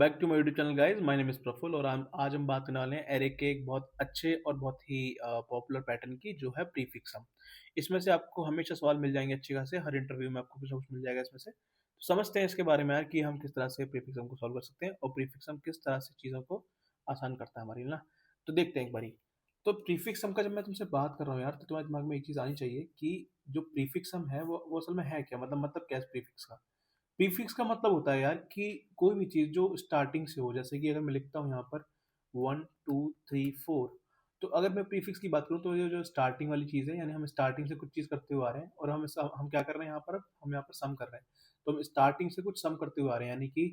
Back to my YouTube channel guys. My name is Praful और आज हम बात करने वाले हैं एरे के एक बहुत अच्छे और बहुत ही पॉपुलर पैटर्न की, जो है प्रीफिक्स सम। इसमें से आपको हमेशा सवाल मिल जाएंगे अच्छे खासे, हर इंटरव्यू में आपको कुछ ना कुछ मिल जाएगा इसमें से। तो समझते हैं इसके बारे में यार कि हम किस तरह से प्रीफिक्स सम को सॉल्व कर सकते हैं और प्रीफिक्स सम किस तरह से चीज़ों को आसान करता है हमारी ना। तो देखते हैं एक बारी। तो प्रीफिक्स सम का जब मैं तुमसे बात कर रहा हूँ यार, तो तुम्हारे दिमाग में एक चीज़ आनी चाहिए कि जो प्रीफिक्स सम है वो असल में है क्या, मतलब क्या है प्रीफिक्स का। प्रीफिक्स का मतलब होता है यार कि कोई भी चीज़ जो स्टार्टिंग से हो, जैसे कि अगर मैं लिखता हूँ यहाँ पर 1 2 3 4, तो अगर मैं प्रीफिक्स की बात करूँ तो ये जो स्टार्टिंग वाली चीज़ है, यानी हम स्टार्टिंग से कुछ चीज़ करते हुए आ रहे हैं और हम क्या कर रहे हैं यहाँ पर, हम यहाँ पर सम कर रहे हैं। तो हम स्टार्टिंग से कुछ सम करते हुए आ रहे हैं, यानी कि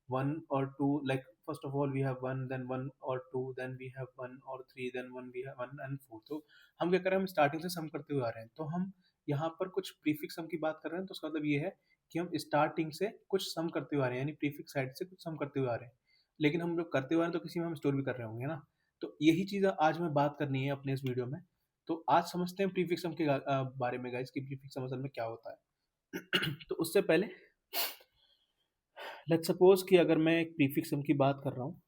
1 और 2, like first of all we have 1, then 1 और 2, देन वी हैव 1 और 3, देन 1 वी हैव 1 एंड 4। तो हम क्या कर रहे हैं, हम स्टार्टिंग से सम करते हुए आ रहे हैं। तो हम यहाँ पर कुछ प्रीफिक्स सम की बात कर रहे हैं, तो उसका मतलब ये है कि हम स्टार्टिंग से कुछ सम करते हुए आ रहे हैं, यानी प्रीफिक्स साइड से कुछ सम करते हुए आ रहे हैं। लेकिन हम जब करते हुए आ रहे हैं तो किसी में हम स्टोर भी कर रहे होंगे ना। तो यही चीज़ आज मैं बात करनी है अपने इस वीडियो में। तो आज समझते हैं प्रीफिक्स सम के बारे में गाइस, कि प्रीफिक्स सम असल में क्या होता है। तो उससे पहले लेट्स सपोज कि अगर मैं एक प्रीफिक्स सम की बात कर रहा हूँ,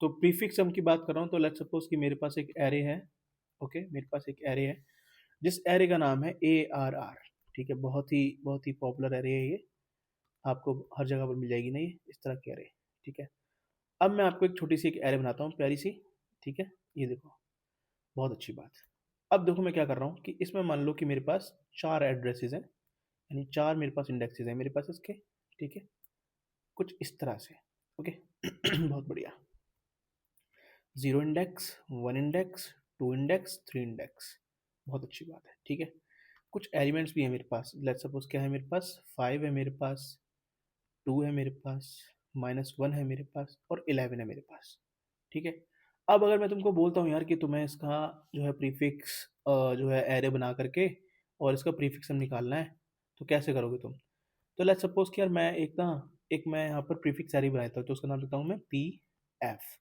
तो प्रीफिक्स सम की बात कर रहा हूँ, तो लेट्स सपोज कि मेरे पास एक एरे है। ओके, मेरे पास एक एरे है जिस एरे का नाम है ARR। ठीक है, बहुत ही पॉपुलर एरे है ये, आपको हर जगह पर मिल जाएगी ना ये इस तरह की एरे। ठीक है, अब मैं आपको एक छोटी सी एक एरे बनाता हूँ, प्यारी सी। ठीक है, ये देखो, बहुत अच्छी बात। अब देखो मैं क्या कर रहा हूँ कि इसमें मान लो कि मेरे पास 4 एड्रेसेस हैं, यानी 4 मेरे पास इंडेक्सेस हैं मेरे पास इसके। ठीक है, कुछ इस तरह से। ओके। बहुत बढ़िया। 0 इंडेक्स, 1 इंडेक्स, 2 इंडेक्स, 3 इंडेक्स, बहुत अच्छी बात है। ठीक है, कुछ एलिमेंट्स भी है मेरे पास। लेट्स सपोज क्या है मेरे पास, 5 है मेरे पास, 2 है मेरे पास, -1 है मेरे पास और 11 है मेरे पास। ठीक है, अब अगर मैं तुमको बोलता हूँ यार कि तुम्हें इसका जो है प्रीफिक्स जो है एरे बना करके और इसका प्रीफिक्स हम निकालना है, तो कैसे करोगे तुम। तो लेट्स सपोज कि यार मैं यहाँ पर प्रीफिक्स एरे बनाता हूँ, तो उसका नाम देता हूँ मैं PF।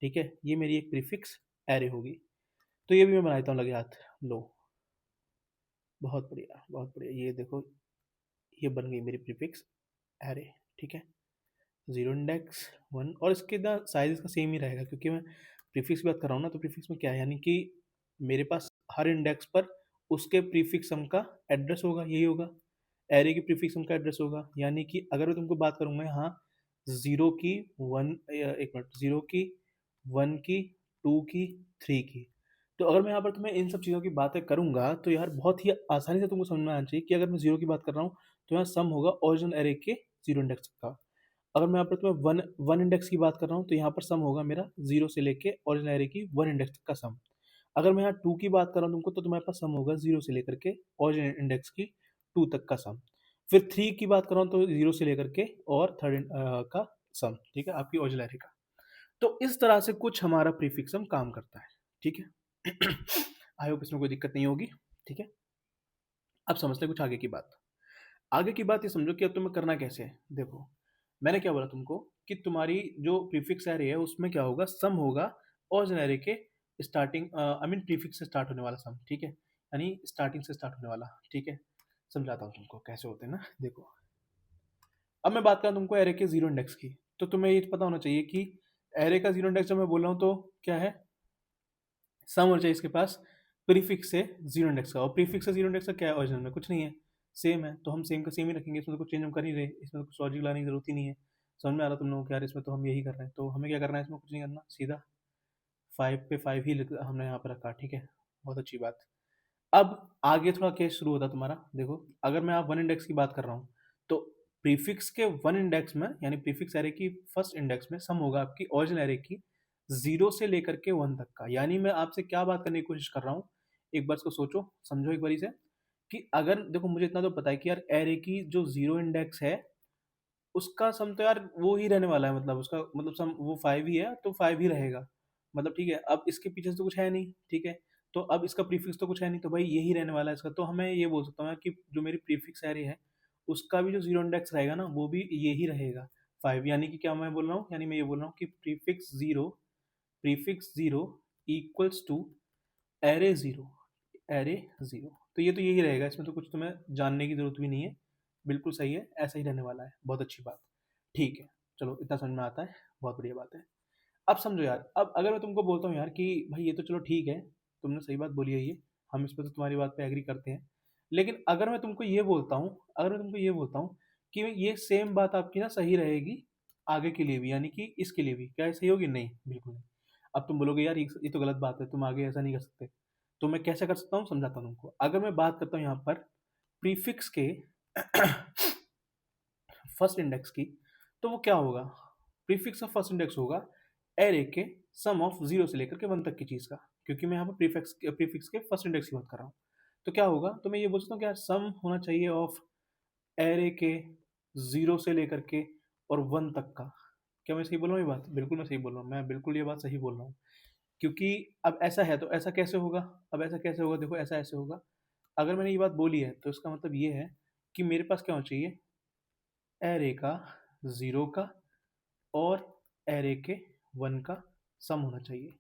ठीक है, ये मेरी एक प्रीफिक्स एरे होगी। तो ये भी मैं बनाता हूँ लगे हाथ। लो, बहुत बढ़िया बहुत बढ़िया, ये देखो, ये बन गई मेरी प्रीफिक्स एरे। ठीक है, 0 इंडेक्स, 1, और इसके ना साइज इसका सेम ही रहेगा, क्योंकि मैं प्रीफिक्स की बात कर रहा हूँ ना। तो प्रीफिक्स में क्या है, यानी कि मेरे पास हर इंडेक्स पर उसके प्रीफिक्स सम का एड्रेस होगा, यही होगा। एरे की प्रीफिक्स सम का एड्रेस होगा, यानी कि अगर मैं तुमको बात करूँगा यहाँ 0 की 1, एक मिनट, 0 की, 1 की, 2 की, 3 की। तो अगर मैं यहाँ पर तुम्हें इन सब चीज़ों की बातें करूँगा, तो यार बहुत ही आसानी से तुमको समझ में आना चाहिए कि अगर मैं 0 की बात कर रहा हूँ, तो यहाँ सम होगा ओरिजिनल एरे के 0 इंडेक्स का। अगर मैं यहाँ पर तुम्हें वन इंडेक्स की बात कर रहा हूँ, तो यहाँ पर सम होगा मेरा 0 से लेके ओरिजिनल एरे की 1 इंडेक्स तक का सम। अगर मैं यहाँ 2 की बात कर रहा हूँ तुमको, तो तुम्हारे पास सम होगा 0 से लेकर के ओरिजिनल इंडेक्स की 2 तक का सम। फिर 3 की बात कर रहा हूँ, तो 0 से लेकर के और थर्ड का सम। ठीक है, आपकी ओरिजिनल एरे का। तो इस तरह से कुछ हमारा प्रीफिक्स सम काम करता है। ठीक है। आई होप इसमें कोई दिक्कत नहीं होगी। ठीक है, अब समझते हैं कुछ आगे की बात। आगे की बात ये समझो कि अब तुम्हें करना कैसे है। देखो, मैंने क्या बोला तुमको कि तुम्हारी जो प्रीफिक्स एरे है उसमें क्या होगा, सम होगा ओरिजिनल एरे के स्टार्टिंग, आई मीन प्रीफिक्स से स्टार्ट होने वाला सम। ठीक है, यानी स्टार्टिंग से स्टार्ट होने वाला। ठीक है, समझाता हूँ तुमको कैसे होते हैं ना। देखो, अब मैं बात करूँ तुमको एरे के 0 इंडेक्स की, तो तुम्हें ये पता होना चाहिए कि एरे का 0 इंडेक्स जब मैं बोल रहा हूँ तो क्या है, सम होना चाहिए इसके पास प्रीफिक्स से 0 इंडेक्स का। और प्रीफिक्स से 0 इंडेक्स का क्या है, ओरिजिनल में कुछ नहीं है, सेम है। तो हम सेम का सेम ही रखेंगे, इसमें तो कुछ चेंज हम कर नहीं रहे, इसमें तो कुछ लॉजिक लाने की जरूरत ही नहीं है। समझ में आ रहा तुम लोगों को यार, इसमें तो हम यही कर रहे हैं। तो हमें क्या करना है, इसमें कुछ नहीं करना, सीधा 5 पे 5 ही हमने यहाँ पर रखा। ठीक है, बहुत अच्छी बात। अब आगे थोड़ा केस शुरू होता है तुम्हारा। देखो, अगर मैं आप 1 इंडेक्स की बात कर रहा हूँ, तो प्रीफिक्स के 1 इंडेक्स में, यानी प्रीफिक्स एरे की फर्स्ट इंडेक्स में सम होगा आपकी ओरिजिनल एरे की 0 से लेकर के 1 तक का। यानी मैं आपसे क्या बात करने की कोशिश कर रहा हूँ, एक बार इसको सोचो समझो एक बारी से, कि अगर देखो, मुझे इतना तो पता है कि यार एरे की जो 0 इंडेक्स है उसका सम तो यार वो ही रहने वाला है, मतलब उसका मतलब सम वो 5 ही है, तो 5 ही रहेगा। मतलब ठीक है, अब इसके पीछे से तो कुछ है नहीं। ठीक है, तो अब इसका प्रीफिक्स तो कुछ है नहीं, तो भाई यही रहने वाला है इसका। तो हमें ये बोल सकता हूँ यार कि जो मेरी प्रीफिक्स एरे है उसका भी जो 0 इंडेक्स रहेगा ना, वो भी ये ही रहेगा, 5। यानी कि क्या मैं बोल रहा हूँ, यानी मैं ये बोल रहा हूँ कि prefix 0 equals to array 0, array 0। तो ये तो यही रहेगा, इसमें तो कुछ तुम्हें जानने की जरूरत भी नहीं है, बिल्कुल सही है, ऐसा ही रहने वाला है। बहुत अच्छी बात। ठीक है, चलो इतना समझ में आता है। बहुत बढ़िया बात है। अब समझो यार, अब अगर मैं तुमको बोलता हूँ यार कि भाई ये तो चलो ठीक है, तुमने सही बात बोली है ये, हम इस पे तो तुम्हारी बात पे एग्री करते हैं। लेकिन अगर मैं तुमको ये बोलता हूँ, अगर मैं तुमको ये बोलता हूँ कि ये सेम बात आपकी ना सही रहेगी आगे के लिए भी, यानी कि इसके लिए भी, क्या ये सही होगी? नहीं, बिल्कुल नहीं। अब तुम बोलोगे यार ये तो गलत बात है, तुम आगे ऐसा नहीं कर सकते। तो मैं कैसे कर सकता हूँ, समझाता हूँ तुमको। अगर मैं बात करता हूँ यहाँ पर प्रीफिक्स के फर्स्ट इंडेक्स की, तो वो क्या होगा? प्रीफिक्स ऑफ फर्स्ट इंडेक्स होगा एरे के सम ऑफ जीरो से लेकर के वन तक की चीज का, क्योंकि मैं यहाँ पर प्रीफिक्स के फर्स्ट इंडेक्स की बात कर रहा हूँ। तो क्या होगा, तो मैं ये बोल सकता हूँ कि यार सम होना चाहिए ऑफ एरे के जीरो से लेकर के और वन तक का। क्या मैं सही बोल रहा हूँ ये बात? बिल्कुल मैं सही बोल रहा हूँ, मैं बिल्कुल ये बात सही बोल रहा हूँ। क्योंकि अब ऐसा है, तो ऐसा कैसे होगा? अब ऐसा कैसे होगा, देखो ऐसा ऐसे होगा। अगर मैंने ये बात बोली है तो इसका मतलब ये है कि मेरे पास क्या होना चाहिए, एरे का जीरो का और एरे के वन का सम होना चाहिए।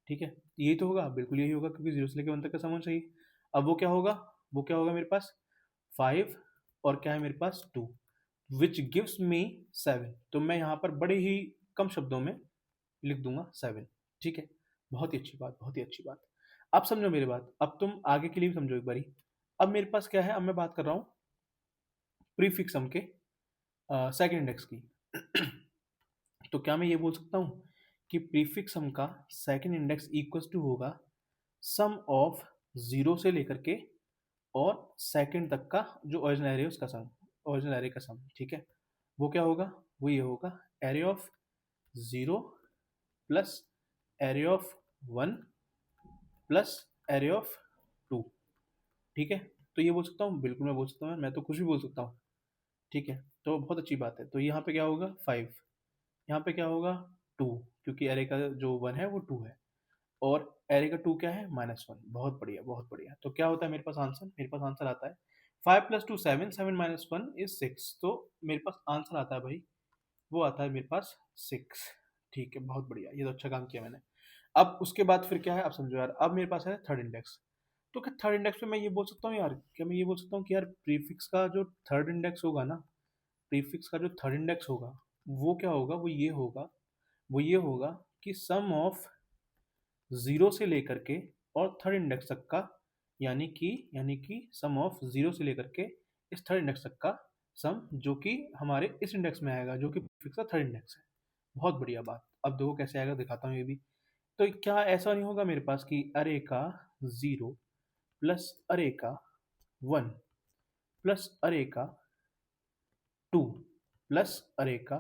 ठीक है, यही तो होगा, बिल्कुल यही होगा, क्योंकि जीरो से लेकर वन तक का सम होना चाहिए। अब वो क्या होगा, वो क्या होगा मेरे पास, फाइव और क्या है मेरे पास, two, which gives me seven. तो मैं यहाँ पर बड़े ही कम शब्दों में लिख दूंगा सेवन। ठीक है, बहुत ही अच्छी बात, बहुत ही अच्छी बात। अब समझो मेरी बात, अब तुम आगे के लिए भी समझो एक बारी। अब मेरे पास क्या है, अब मैं बात कर रहा हूँ प्रीफिक्स सम के सेकंड इंडेक्स की। तो क्या मैं ये बोल सकता हूँ कि प्रीफिक्स सम का सेकंड इंडेक्स इक्वल्स टू होगा सम ऑफ जीरो से लेकर के और सेकंड तक का जो ओरिजिनल एरे है उसका सम, ओरिजिनल एरे का सम। ठीक है, वो क्या होगा, वो ये होगा array of zero plus array of one plus array of two. ठीक है, तो ये बोल सकता हूँ, बिल्कुल मैं बोल सकता हूँ, मैं तो कुछ भी बोल सकता हूँ। ठीक है, तो बहुत अच्छी बात है। तो यहाँ पे क्या होगा, फाइव, यहाँ पे क्या होगा, टू, क्योंकि एरे का जो वन है वो टू है, और एरे का टू क्या है, माइनस वन। बहुत बढ़िया, बहुत बढ़िया। तो क्या होता है मेरे पास आंसर, मेरे पास आंसर आता है five plus to seven, seven minus one is six. तो मेरे पास आंसर आता है भाई, वो आता है मेरे पास सिक्स। ठीक है, बहुत बढ़िया, ये तो अच्छा काम किया मैंने। अब उसके बाद फिर क्या है, अब समझो यार, अब मेरे पास है थर्ड इंडेक्स। तो क्या थर्ड इंडेक्स पे मैं ये बोल सकता हूँ यार, क्या मैं ये बोल सकता हूँ कि यार प्रीफिक्स का जो थर्ड इंडेक्स होगा ना, प्रीफिक्स का जो थर्ड इंडेक्स होगा वो क्या होगा, वो ये होगा, वो ये होगा कि सम ऑफ जीरो से लेकर के और थर्ड इंडेक्स तक का, यानी कि सम ऑफ जीरो से लेकर के इस थर्ड इंडेक्स तक का सम, जो कि हमारे इस इंडेक्स में आएगा, जो कि प्रीफिक्स का थर्ड इंडेक्स है। बहुत बढ़िया बात। अब देखो कैसे आएगा, दिखाता हूँ ये भी। तो क्या ऐसा नहीं होगा मेरे पास कि अरे का जीरो प्लस अरे का वन प्लस अरे का टू प्लस अरे का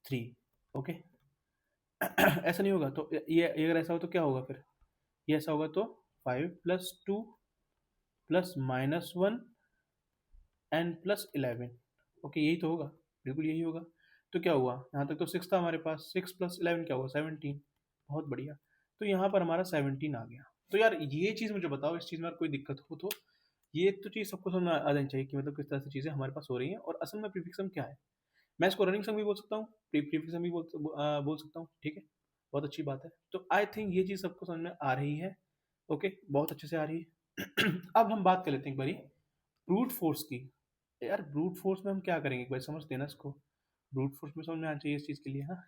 थ्री? ओके। ऐसा नहीं होगा, तो ये अगर ऐसा हो तो क्या होगा फिर, ये ऐसा होगा तो five plus two plus minus one n plus eleven. Okay, यही तो होगा, बिल्कुल यही होगा। तो क्या हुआ, यहाँ तक तो सिक्स था हमारे पास, सिक्स प्लस इलेवन क्या हुआ, सेवनटीन। बहुत बढ़िया। तो यहाँ पर हमारा सेवनटीन आ गया। तो यार ये चीज़ मुझे बताओ, इस चीज़ में अगर कोई दिक्कत हो तो ये तो चीज़ सबको समझ में आ जानी चाहिए कि मतलब किस तरह से चीज़ें हमारे पास हो रही हैं और असल में प्रीफिक्स सम क्या है। मैं इसको रनिंग सम भी बोल सकता हूँ, प्रीफिक्स सम भी बोल सकता हूँ। ठीक है, बहुत अच्छी बात है। तो आई थिंक ये चीज़ सबको समझ में आ रही है। ओके, बहुत अच्छे से आ रही है। अब हम बात कर लेते हैं एक बारी ब्रूट फोर्स की। यार ब्रूट फोर्स में हम क्या करेंगे, एक बार समझ देना इसको। ब्रूट फोर्स में समझ में आना चाहिए इस चीज़ के लिए। हाँ,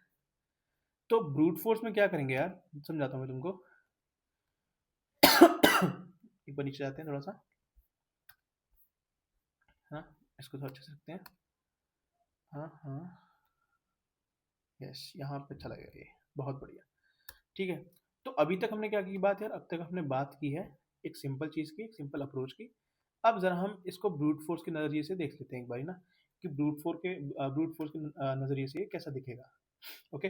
तो ब्रूट फोर्स में क्या करेंगे यार, समझाता हूँ मैं तुमको। एक बार नीचे जाते हैं थोड़ा सा। हाँ, इसको थोड़ा अच्छे से रखते हैं। हाँ हाँ, यस, यहाँ पे अच्छा लगेगा ये। बहुत बढ़िया। ठीक है, तो अभी तक हमने क्या की बात यार, अब तक हमने बात की है एक सिंपल चीज़ की, एक सिंपल अप्रोच की। अब जरा हम इसको ब्रूट फोर्स के नज़रिए से देख लेते हैं एक बारी ना, कि ब्रूट फोर्स के नज़रिए से ये कैसा दिखेगा। ओके,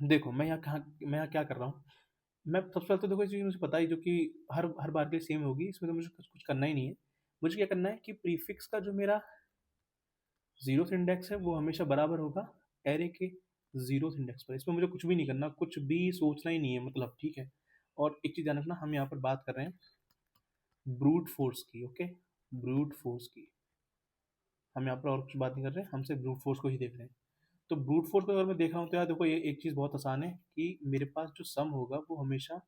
देखो मैं यहाँ क्या कर रहा हूँ। मैं सबसे पहले तो देखो ये चीज़ मुझे पता ही, जो कि हर हर बार के लिए सेम होगी, इसमें तो मुझे कुछ कुछ करना ही नहीं है। मुझे क्या करना है कि प्रीफिक्स का जो मेरा जीरो इंडेक्स है वो हमेशा बराबर होगा एरे के जीरो इंडेक्स पर। इसमें मुझे कुछ भी नहीं करना, कुछ भी सोचना ही नहीं है मतलब। ठीक है, और एक चीज़ ध्यान रखना, हम यहाँ पर बात कर रहे हैं ब्रूट फोर्स की। ओके, ब्रूट फोर्स की, हम यहाँ पर और कुछ बात नहीं कर रहे हैं, हम सिर्फ ब्रूट फोर्स को ही देख रहे हैं। तो ब्रूट फोर्स को अगर मैं देख रहा हूँ तो यार देखो, ये एक चीज़ बहुत आसान है कि मेरे पास जो सम होगा वो हमेशा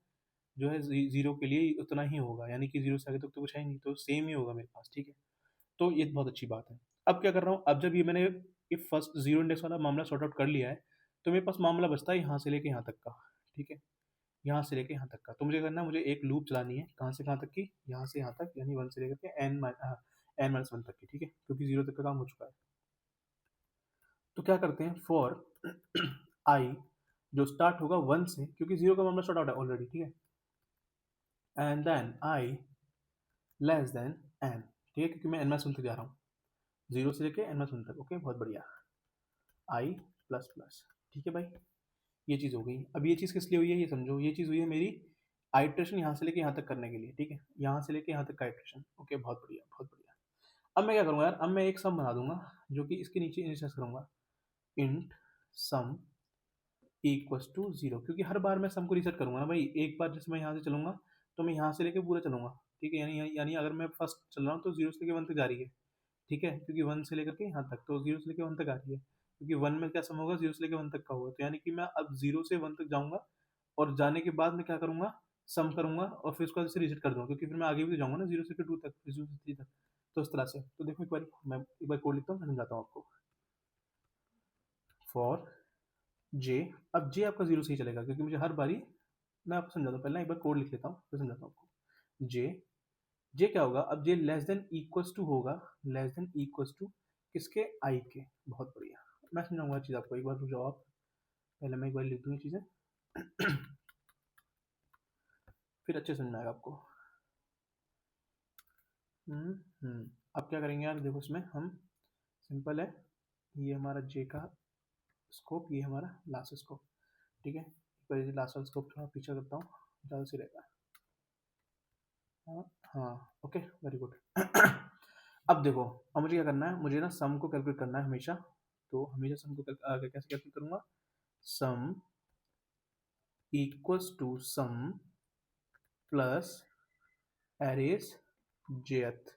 जो है जीरो के लिए उतना ही होगा, यानी कि जीरो से आगे तक तो कुछ है ही नहीं, तो सेम ही होगा मेरे पास। ठीक है, तो ये बहुत अच्छी बात है। अब क्या कर रहा हूँ, अब जब ये मैंने ये फर्स्ट जीरो इंडेक्स वाला मामला सॉर्ट आउट कर लिया है, तो मेरे पास मामला बचता है यहाँ से लेके यहाँ तक का, ठीक है, यहाँ से लेके यहाँ तक का। तो मुझे करना है, मुझे एक लूप चलानी है, कहाँ से कहाँ तक की, यहाँ से यहाँ तक, यानी 1 से लेकर के n-1 तक की, ठीक है, क्योंकि 0 तक का काम हो चुका है। तो क्या करते हैं, फॉर i जो स्टार्ट होगा 1 से, क्योंकि 0 का मामला स्टार्ट आउट है ऑलरेडी, ठीक है, and then i less than n, ठीक है, क्योंकि मैं n-1 तक जा रहा हूँ, 0 से लेके n-1 तक। ओके, बहुत बढ़िया, i प्लस प्लस, ठीक है भाई, ये चीज़ हो गई। अब ये चीज़ किस लिए हुई है, ये समझो, ये चीज़ हुई है मेरी आइट्रेशन यहाँ से लेके यहाँ तक करने के लिए, ठीक है, यहाँ से लेके यहाँ तक का आइट्रेशन। ओके, बहुत बढ़िया, बहुत बढ़िया। अब मैं क्या करूँगा यार, अब मैं एक सम बना दूंगा जो कि इसके नीचे इनिशियलाइज करूँगा, इंट सम इक्वल्स टू 0, क्योंकि हर बार मैं सम को रीसेट करूँगा ना भाई। एक बार जैसे मैं यहाँ से चलूँगा तो मैं यहाँ से लेके पूरा चलूँगा, ठीक है, यानी अगर मैं फर्स्ट चल रहा हूँ तो 0 से लेके 1 तक जा रही है, ठीक है, क्योंकि 1 से लेकर के यहाँ तक, तो 0 से लेके 1 तक आ रही है, क्योंकि 1 में क्या सम होगा, 0 से लेके 1 तक का होगा। तो यानी कि मैं अब 0 से 1 तक जाऊँगा और जाने के बाद मैं क्या करूँगा, सम करूँगा और फिर उसको से रीसेट कर दूँगा, क्योंकि फिर मैं आगे भी तो जाऊँगा ना, 0 से 2 तक, फिर 0 से 3 तक। तो इस तरह से, तो देखो एक बार मैं एक बार कोड लिखता हूँ, मैं समझाता हूँ आपको। फॉर जे, अब जे आपका 0 से ही चलेगा, क्योंकि मुझे हर बारी, मैं आपको समझाता हूँ, पहले एक बार कोड लिख लेता हूँ फिर समझाता हूँ आपको। जे क्या होगा, अब जे लेस देन इक्वल्स टू होगा, लेस देन इक्वल्स टू किसके, आई के। बहुत बढ़िया, मैं समझाऊंगा चीज़ आपको, एक बार रुक जाओ आप, पहले मैं एक बार लिख दूँ ये चीज़ें फिर अच्छे समझ में आएगा आपको। अब क्या करेंगे यार, देखो इसमें हम, सिंपल है, ये हमारा जे का स्कोप, ये हमारा लास्ट स्कोप, ठीक है, एक बार लास्ट स्कोप थोड़ा पीछे करता हूँ, ज़्यादा सही रहेगा। हाँ हाँ, ओके, वेरी गुड अब देखो, अब मुझे क्या करना है, मुझे ना सम को कैलकुलेट करना है हमेशा। तो हमेशा सम को कैसे कैलकुलेट करूँगा, sum equals to sum plus arrays jth.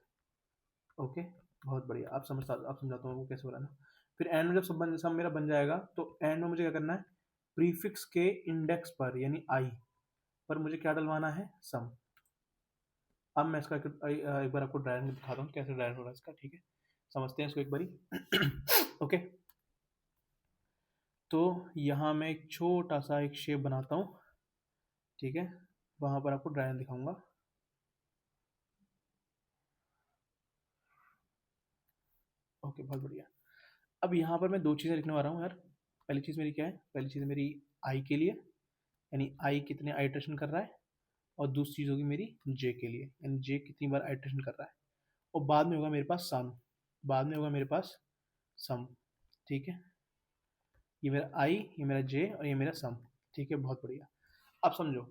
Okay, बहुत बढ़िया, आप समझाता हूँ वो कैसे बनाना। फिर एंड में जब सब मेरा बन जाएगा, तो एंड में मुझे क्या करना है, प्रीफिक्स के इंडेक्स पर यानी आई पर मुझे क्या डलवाना है, सम। अब मैं इसका एक बार आपको ड्राइंग दिखाता हूँ कैसे ड्राइंग हो रहा है इसका, ठीक है, समझते हैं इसको एक बारी ओके, तो यहाँ मैं एक छोटा सा एक शेप बनाता हूँ, ठीक है, वहाँ पर आपको ड्राइंग दिखाऊंगा। ओके, बहुत बढ़िया। अब यहाँ पर मैं दो चीज़ें लिखने वाला हूँ यार। पहली चीज़ मेरी क्या है, पहली चीज़ मेरी आई के लिए, यानी आई कितने आइट्रेशन कर रहा है, और दूसरी चीज़ होगी मेरी जे के लिए, यानी जे कितनी बार आइट्रेशन कर रहा है, और बाद में होगा मेरे पास सम, बाद में होगा मेरे पास सम, ठीक है, ये मेरा आई, ये मेरा जे और ये मेरा सम, ठीक है, बहुत बढ़िया। अब समझो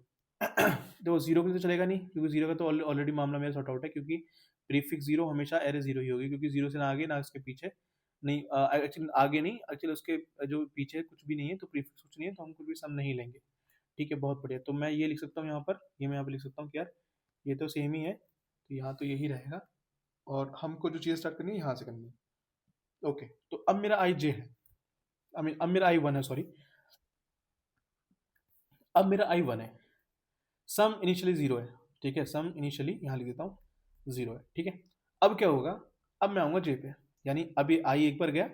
देखो, जीरो के लिए तो चलेगा नहीं, क्योंकि जीरो का तो ऑलरेडी मामला मेरा सॉर्ट आउट है, क्योंकि प्रीफिक्स जीरो हमेशा एरे जीरो ही होगी, क्योंकि जीरो से ना आगे ना उसके पीछे, नहीं एक्चुअली आगे नहीं, एक्चुअली उसके जो पीछे कुछ भी नहीं है, तो प्रीफिक्स कुछ नहीं है, तो हम कुछ भी सम नहीं लेंगे, ठीक है, बहुत बढ़िया। तो मैं ये लिख सकता हूँ यहाँ पर, ये मैं यहाँ पर लिख सकता हूँ कि यार ये तो सेम ही है, तो यहाँ तो यही रहेगा, और हमको जो चीज़ स्टार्ट करनी है यहाँ से करनी है। ओके, तो अब मेरा आई जे है, आई मीन अब मेरा आई वन है, सॉरी, अब मेरा आई वन है, सम इनिशियली जीरो है, ठीक है, सम इनिशियली यहाँ लिख देता हूँ जीरो है, ठीक है। अब क्या होगा, अब मैं आऊँगा जे पे, यानी अभी आई एक बार गया,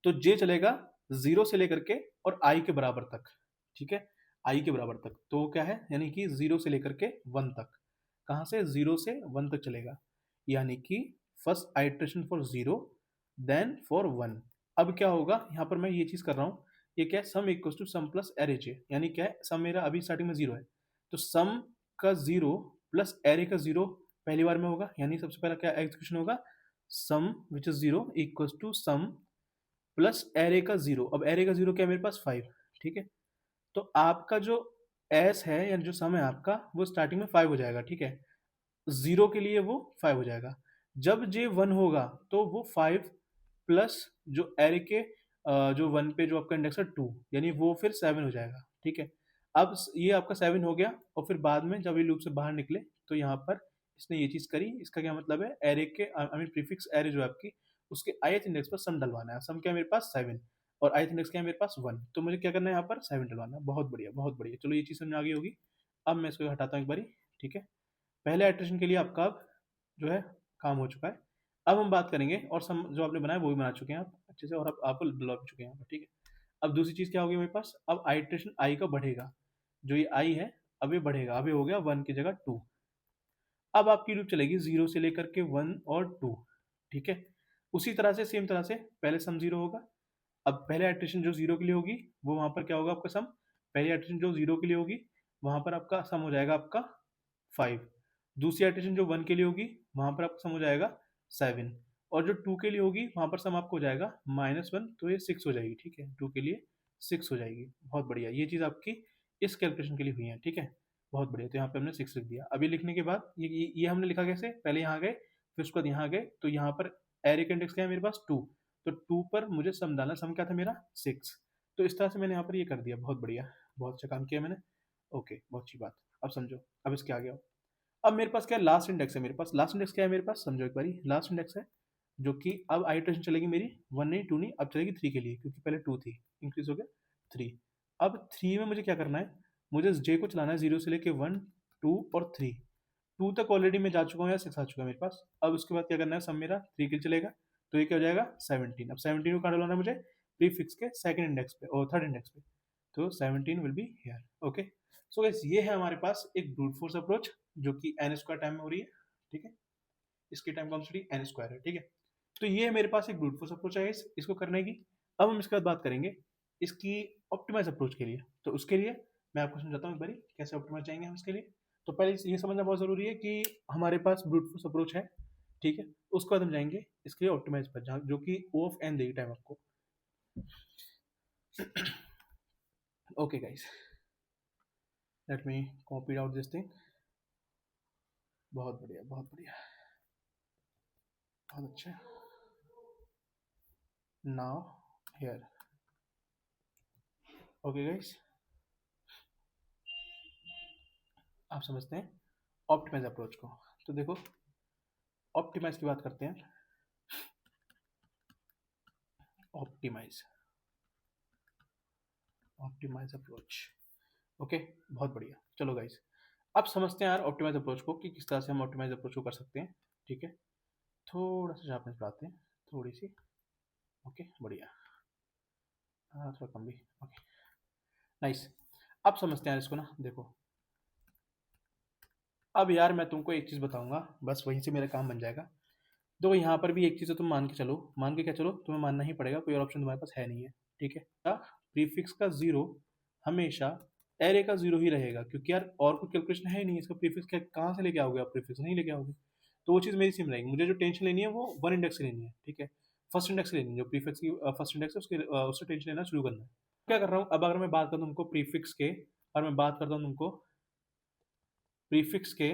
तो जे चलेगा जीरो से लेकर के और आई के बराबर तक, ठीक है, आई के बराबर तक, तो क्या है, यानी कि जीरो से लेकर के वन तक, कहाँ से, जीरो से वन तक चलेगा, यानी कि first iteration for zero, then for one. अब क्या होगा, यहाँ पर मैं ये चीज़ कर रहा हूँ, ये क्या है, sum equal to sum plus array J, यानी क्या है, सम मेरा अभी स्टार्टिंग में जीरो है, तो सम का जीरो प्लस एरे का जीरो पहली बार में होगा, यानी सबसे पहला क्या एग्जीक्यूशन होगा, sum which is zero equals to sum plus array का जीरो। अब एरे का जीरो क्या है मेरे पास, 5, ठीक है, तो आपका जो एस है, यानी जो सम है आपका, वो स्टार्टिंग में 5 हो जाएगा, ठीक है, जीरो के लिए वो 5 हो जाएगा। जब जे 1 होगा तो वो 5 प्लस जो एरे के जो 1 पे जो आपका इंडेक्स है 2, यानी वो फिर 7 हो जाएगा, ठीक है। अब ये आपका 7 हो गया, और फिर बाद में जब ये लूप से बाहर निकले, तो यहाँ पर इसने ये चीज़ करी, इसका क्या मतलब है, एरे के आई मीन प्रीफिक्स एरे जो है आपकी, उसके ith इंडेक्स पर सम डलवाना है। सम क्या है मेरे पास 7, और ith इंडेक्स क्या है मेरे पास 1, तो मुझे क्या करना है यहाँ पर 7 डलवाना है। बहुत बढ़िया, बहुत बढ़िया, चलो ये चीज़ समझ में आ गई होगी। अब मैं इसको हटाता हूँ एक बारी, ठीक है, पहले आइट्रेशन के लिए आपका अब जो है काम हो चुका है। अब हम बात करेंगे, और सम जो आपने बनाया वो भी बना चुके हैं आप अच्छे से, और आप बिल्ड भी चुके हैं यहाँ पर, ठीक है। अब दूसरी चीज़ क्या होगी मेरे पास, अब आइट्रेशन आई का बढ़ेगा, जो ये आई है अब ये बढ़ेगा, अब ये हो गया 1 की जगह 2। अब आपकी लूप चलेगी 0 से लेकर के 1 और 2, ठीक है। उसी तरह से सेम तरह से पहले सम 0 होगा। अब पहले आइट्रेशन जो 0 के लिए होगी वो वहाँ पर क्या होगा आपका सम, पहली आइट्रेशन जो 0 के लिए होगी वहाँ पर आपका सम हो जाएगा आपका 5। दूसरी आइट्रेशन जो 1 के लिए होगी वहाँ पर आपका सम हो जाएगा 7, और जो 2 के लिए होगी वहाँ पर सम आपको हो जाएगा -1, तो ये 6 हो जाएगी, ठीक है। 2 के लिए 6 हो जाएगी, बहुत बढ़िया। ये चीज़ आपकी इस कैलकुलेशन के लिए हुई है, ठीक है, बहुत बढ़िया। तो यहाँ पे हमने 6 लिख दिया। अभी लिखने के बाद ये हमने लिखा कैसे, पहले यहाँ गए फिर उसके बाद यहाँ गए, तो यहाँ पर एरे का इंडेक्स क्या है मेरे पास 2, तो 2 पर मुझे सम डालना, सम क्या था मेरा 6। तो इस तरह से मैंने यहाँ पर ये कर दिया, बहुत बढ़िया, बहुत अच्छा काम किया मैंने। ओके, बहुत अच्छी बात। अब समझो, अब इसके आगे आओ। अब मेरे पास क्या है, लास्ट इंडेक्स है मेरे पास। लास्ट इंडेक्स क्या है मेरे पास, समझो एक बारी। लास्ट इंडेक्स है जो कि अब आइट्रेशन चलेगी मेरी 1 नहीं 2 नहीं, अब चलेगी 3 के लिए, क्योंकि पहले 2 थी, इंक्रीज हो गया 3। अब 3 में मुझे क्या करना है, मुझे जे को चलाना है 0 से लेके 1 2 और 3। 2 तक ऑलरेडी मैं जा चुका हूँ या 6 आ चुका है मेरे पास। अब उसके बाद क्या करना है, सब मेरा 3 के लिए चलेगा, तो ये क्या हो जाएगा 17। अब 17 को कहाँ डलाना है मुझे, प्रीफिक्स के सेकंड इंडेक्स पे और थर्ड इंडेक्स पे, तो 17 will be here. Okay, so guys ये है हमारे पास एक ब्रूट फोर्स अप्रोच जो कि n स्क्वायर टाइम में हो रही है, ठीक है। इसकी टाइम कॉन्स्टेंट n स्क्वायर है, ठीक है। तो ये है मेरे पास एक ब्रूट फोर्स अप्रोच है इसको करने की। अब हम इसके बाद बात करेंगे इसकी ऑप्टिमाइज अप्रोच के लिए। तो उसके लिए मैं आपको समझाता हूँ एक बारी कैसे ऑप्टिमाइज जाएंगे हम इसके लिए। तो पहले ये समझना बहुत जरूरी है कि हमारे पास ब्रूट फोर्स अप्रोच है, ठीक है। उसके बाद हम जाएंगे इसके लिए ऑप्टिमाइज पर, जहाँ जो कि O ऑफ n देगी टाइम आपको। Okay guys, let me copy out this thing. बहुत बढ़िया, बहुत बढ़िया, बहुत अच्छा। नाउ हियर, ओके गाइस, आप समझते हैं ऑप्टिमाइज अप्रोच को। तो देखो, ऑप्टिमाइज की बात करते हैं। ऑप्टिमाइज, ऑप्टिमाइज अप्रोच, ओके, बहुत बढ़िया। चलो गाइस, अब समझते हैं यार ऑप्टिमाइज अप्रोच को कि किस तरह से हम ऑप्टिमाइज अप्रोच को कर सकते हैं, ठीक है। थोड़ा सा शार्पनेस बढ़ाते हैं, थोड़ी सी। ओके, बढ़िया। हाँ, थोड़ा कम भी। Okay, nice. अब समझते हैं इसको ना, देखो। अब यार मैं तुमको एक चीज़ बताऊंगा, बस वहीं से मेरा काम बन जाएगा। देखो यहाँ पर भी एक चीज़ है, तुम मान के चलो, मान के क्या चलो, तुम्हें मानना ही पड़ेगा, कोई और ऑप्शन तुम्हारे पास है नहीं है, ठीक है। प्रीफिक्स का जीरो हमेशा एरे का जीरो ही रहेगा, क्योंकि यार और कुछ कैलकुलेशन है ही नहीं इसका। प्रीफिक्स कहाँ से लेके आओगे आप, प्रीफिक्स नहीं लेके आओगे। तो वो चीज़ मेरी सिम रहेगी। मुझे जो टेंशन लेनी है वो 1 इंडेक्स से लेनी है, ठीक है। फर्स्ट इंडेक्स से लेनी है, जो प्रीफिक्स की फर्स्ट इंडेक्स है उससे टेंशन लेना शुरू करना है। क्या कर रहा हूँ अब, अगर मैं बात करता हूँ तुमको प्रीफिक्स के, और मैं बात करता हूँ तुमको प्रीफिक्स के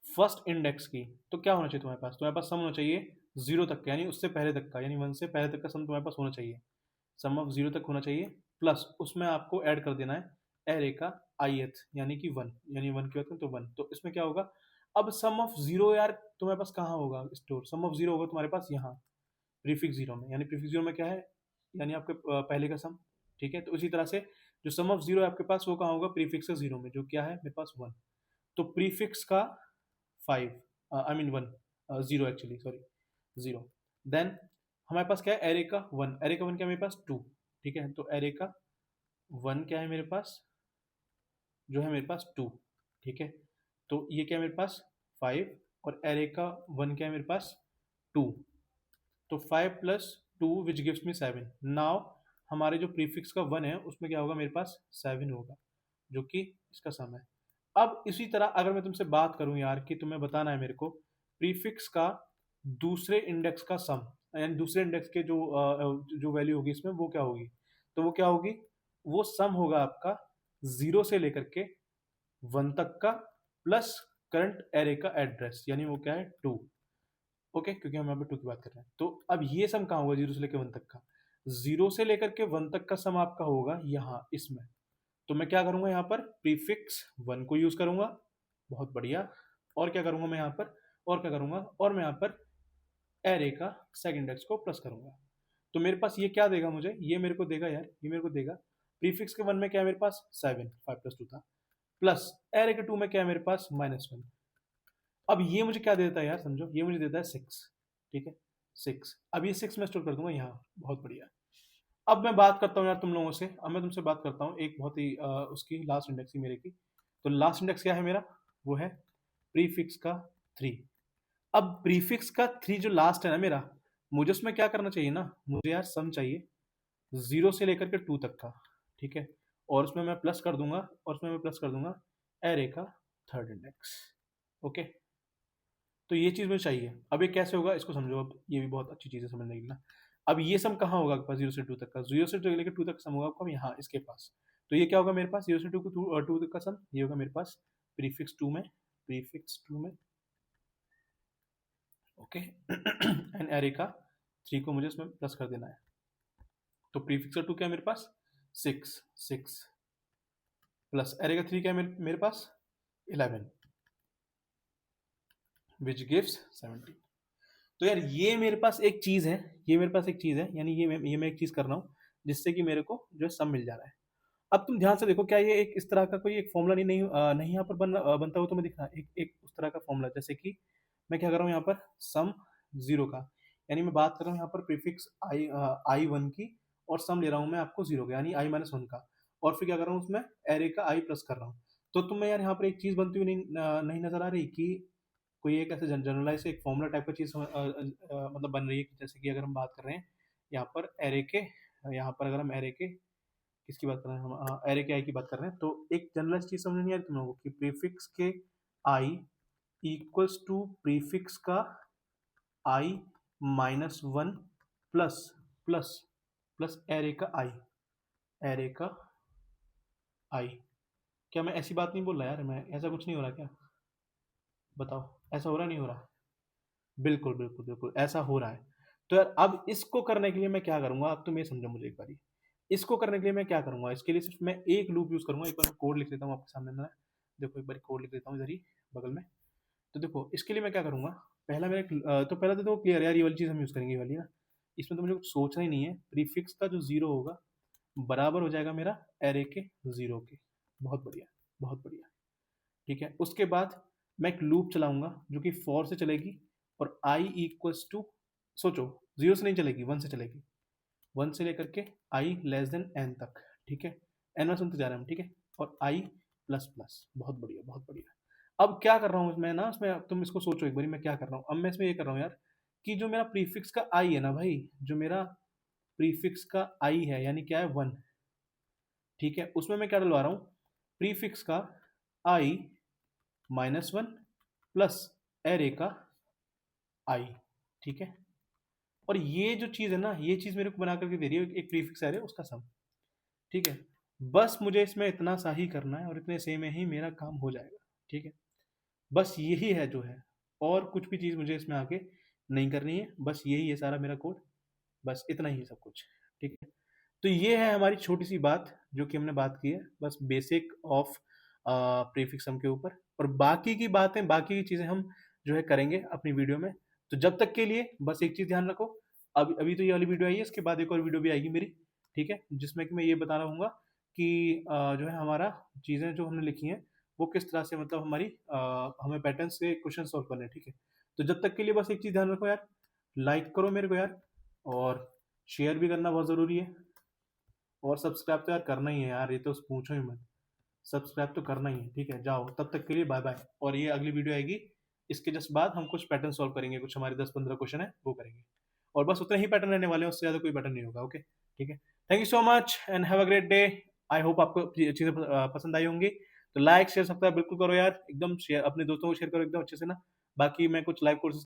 फर्स्ट इंडेक्स की, तो क्या होना चाहिए तुम्हारे पास सम होना चाहिए 0 तक का, यानी उससे पहले तक का, यानी 1 से पहले तक का सम तुम्हारे पास होना चाहिए। सम ऑफ 0 तक होना चाहिए, प्लस उसमें आपको ऐड कर देना है एरे का ith, यानी कि 1, यानी 1 की बात करें तो 1। तो इसमें क्या होगा, अब सम ऑफ 0 यार तुम्हारे पास कहाँ होगा स्टोर, सम ऑफ 0 होगा तुम्हारे पास यहाँ प्रीफिक्स 0 में। यानी प्रीफिक्स 0 में क्या है, यानी आपके पहले का सम, ठीक है। तो इसी तरह से जो सम ऑफ 0 है आपके पास वो कहाँ होगा, प्रीफिक्स का 0 में, जो क्या है मेरे पास 1। तो प्रीफिक्स का 5, I mean 1, 0 actually, sorry 0। Then हमारे पास क्या है, एरे का 1, एरे का 1 क्या है मेरे पास 2, ठीक है। तो एरे का 1 क्या है मेरे पास, जो है मेरे पास 2, ठीक है। तो ये क्या है मेरे पास 5, और एरे का 1 क्या है मेरे पास 2। तो 5 प्लस 2 विच गिव्स मी 7। नाउ हमारे जो प्रीफिक्स का 1 है उसमें क्या होगा मेरे पास 7 होगा, जो कि इसका सम है। अब इसी तरह अगर मैं तुमसे बात करूं यार कि तुम्हें बताना है मेरे को प्रीफिक्स का दूसरे इंडेक्स का सम, यानी दूसरे इंडेक्स के जो वैल्यू होगी इसमें वो क्या होगी, तो वो क्या होगी, वो सम होगा आपका 0 से लेकर के 1 तक का, प्लस करंट एरे का एड्रेस, यानी वो क्या है 2। ओके, क्योंकि हम यहाँ पे 2 की बात कर रहे हैं। तो अब ये सम कहाँ होगा 0 से लेकर 1 तक का, 0 से लेकर के 1 तक का सम आपका होगा यहाँ इसमें। तो मैं क्या करूंगा यहाँ पर, प्रीफिक्स 1 को यूज करूंगा, बहुत बढ़िया। और क्या करूंगा मैं यहाँ पर, और क्या करूंगा, और मैं यहाँ पर एरे का सेकंड इंडेक्स को प्लस करूंगा। तो मेरे पास ये क्या देगा मुझे, ये मेरे को देगा यार, ये मेरे को देगा प्रीफिक्स के 1 में क्या है मेरे पास 7, 5 प्लस 2 था, प्लस एरे के 2 में क्या है मेरे पास -1। अब ये मुझे क्या देता है यार, समझो, ये मुझे देता है 6, ठीक है 6। अब ये 6 मैं स्टोर कर दूंगा यहाँ, बहुत बढ़िया। अब मैं बात करता हूँ यार तुम लोगों से, अब मैं तुमसे बात करता हूँ एक बहुत ही उसकी लास्ट इंडेक्स की मेरे की। तो लास्ट इंडेक्स क्या है मेरा, वो है प्रीफिक्स का 3। अब प्रीफिक्स का 3 जो लास्ट है ना मेरा, मुझे उसमें क्या करना चाहिए ना, मुझे यार सम चाहिए 0 से लेकर के 2 तक का, ठीक है। और उसमें मैं प्लस कर दूंगा, और उसमें मैं प्लस कर दूंगा एरे का थर्ड इंडेक्स। ओके, तो ये चीज़ मुझे चाहिए। अब ये कैसे होगा इसको समझो, अब ये भी बहुत अच्छी चीज़ है समझने के लिए ना। अब ये सम कहाँ होगा आपके पास, 0 से 2 तक का, 0 से लेकर 2 तक का सम होगा आपका यहाँ इसके पास। तो ये क्या होगा मेरे पास, 0 से 2 तक का सम, ये होगा मेरे पास प्रीफिक्स 2 में, प्रीफिक्स 2 में। ओके एंड एरे का 3 को मुझे इसमें प्लस कर देना है। तो प्रीफिक्स का 2 क्या है मेरे पास, 6 प्लस एरे का 3 क्या है मेरे पास 11, विच गिव्स 17। तो यार ये मेरे पास एक चीज है, ये मेरे पास एक चीज है, यानी ये मैं एक चीज कर रहा हूँ जिससे कि मेरे को जो है सम मिल जा रहा है। अब तुम ध्यान से देखो, क्या ये एक इस तरह का कोई एक फॉर्मूला नहीं यहाँ पर बनता हुआ तुम्हें दिख रहा है, एक एक उस तरह का फॉर्मूला, जैसे कि मैं क्या कर रहा हूँ यहाँ पर सम 0 का, यानी मैं बात कर रहा हूँ यहाँ पर प्रीफिक्स I1 की, और सम ले रहा हूँ मैं आपको 0 का यानी I-1 का, और फिर क्या कर रहा हूँ उसमें एरे का I प्लस कर रहा हूँ। तो तुम्हें यार यहाँ पर एक चीज बनती हुई नहीं नजर आ रही कि कोई एक ऐसे जनरलाइज एक फॉर्मूला टाइप का चीज मतलब बन रही है, जैसे कि अगर हम बात कर रहे हैं यहाँ पर एरे के, यहाँ पर अगर हम एरे के किसकी बात कर रहे हैं, हम एरे के आई की बात कर रहे हैं, तो एक जनरलाइज चीज समझ नहीं आ रही तुम लोगों को कि प्रीफिक्स के आई इक्वल्स टू प्रीफिक्स का I-1 plus plus plus array का आई, एरे का आई। क्या मैं ऐसी बात नहीं बोल रहा यार, मैं ऐसा कुछ नहीं हो रहा क्या, बताओ ऐसा हो रहा नहीं हो रहा। बिल्कुल बिल्कुल बिल्कुल ऐसा हो रहा है। तो यार अब इसको करने के लिए मैं क्या करूंगा, अब तुम ये समझो मुझे एक बारी, इसको करने के लिए मैं क्या करूंगा, इसके लिए सिर्फ मैं एक लूप यूज करूंगा। एक बार कोड लिख लेता हूँ आपके सामने ना, देखो एक बार कोड लिख लेता हूँ इधर ही बगल में। तो देखो इसके लिए मैं क्या करूंगा, पहला मेरा तो पहला तो देखो क्लियर यार, ये वाली चीज हम यूज करेंगे, ये वाली ना, इसमें तो मुझे कुछ सोचना ही नहीं है। प्रीफिक्स का जो 0 होगा बराबर हो जाएगा मेरा एरे के 0 के। बहुत बढ़िया, बहुत बढ़िया, ठीक है। उसके बाद मैं एक लूप चलाऊंगा जो कि फॉर से चलेगी, और आई इक्वल्स टू, सोचो 0 से नहीं चलेगी, 1 से चलेगी, 1 से लेकर के आई लेस देन एन तक, ठीक है। एन सुनते जा रहे हैं हम, ठीक है। और आई प्लस प्लस, बहुत बढ़िया बहुत बढ़िया। अब क्या कर रहा हूँ मैं ना उसमें, अब तुम इसको सोचो एक बारी मैं क्या कर रहा हूँ। अब मैं इसमें ये कर रहा हूँ यार कि जो मेरा प्रीफिक्स का आई है ना भाई, जो मेरा प्रीफिक्स का आई है यानी क्या है 1, ठीक है, उसमें मैं क्या डलवा रहा हूँ, प्रीफिक्स का I-1 प्लस एरे का आई, ठीक है। और ये जो चीज़ है ना, ये चीज़ मेरे को बना करके दे रही है एक प्रीफिक्स एरे उसका सम, ठीक है। बस मुझे इसमें इतना सा ही करना है और इतने से में ही मेरा काम हो जाएगा, ठीक है। बस यही है जो है, और कुछ भी चीज़ मुझे इसमें आगे नहीं करनी है, बस यही है सारा मेरा कोड, बस इतना ही है सब कुछ, ठीक है। तो ये है हमारी छोटी सी बात जो कि हमने बात की है, बस बेसिक ऑफ प्रीफिक्स सम के ऊपर, और बाकी की बातें बाकी की चीज़ें हम जो है करेंगे अपनी वीडियो में। तो जब तक के लिए बस एक चीज़ ध्यान रखो, अभी अभी तो ये वाली वीडियो आई है, इसके बाद एक और वीडियो भी आएगी मेरी, ठीक है, जिसमें कि मैं ये बता रहूँगा कि जो है हमारा चीज़ें जो हमने लिखी हैं वो किस तरह से, मतलब हमारी हमें पैटर्न से क्वेश्चन सॉल्व करने हैं, ठीक है। तो जब तक के लिए बस एक चीज़ ध्यान रखो यार, लाइक करो मेरे को यार, और शेयर भी करना बहुत ज़रूरी है, और सब्सक्राइब तो यार करना ही है यार, ये तो पूछो ही मत, सब्सक्राइब तो करना ही है, ठीक है। जाओ तब तक के लिए बाय बाय, और ये अगली वीडियो आएगी, इसके जस्ट बाद हम कुछ पैटर्न सॉल्व करेंगे, कुछ हमारे 10-15 क्वेश्चन है वो करेंगे, और बस उतने ही पैटर्न रहने वाले हैं, उससे ज़्यादा कोई पैटर्न नहीं होगा। ओके, ठीक है। Thank you so much and have a great day. I hope आपको चीज़ें पसंद आई होंगी। तो लाइक शेयर सब्सक्राइब बिल्कुल करो यार, एकदम शेयर अपने दोस्तों को शेयर करो एकदम अच्छे से ना। बाकी मैं कुछ लाइव कोर्सेज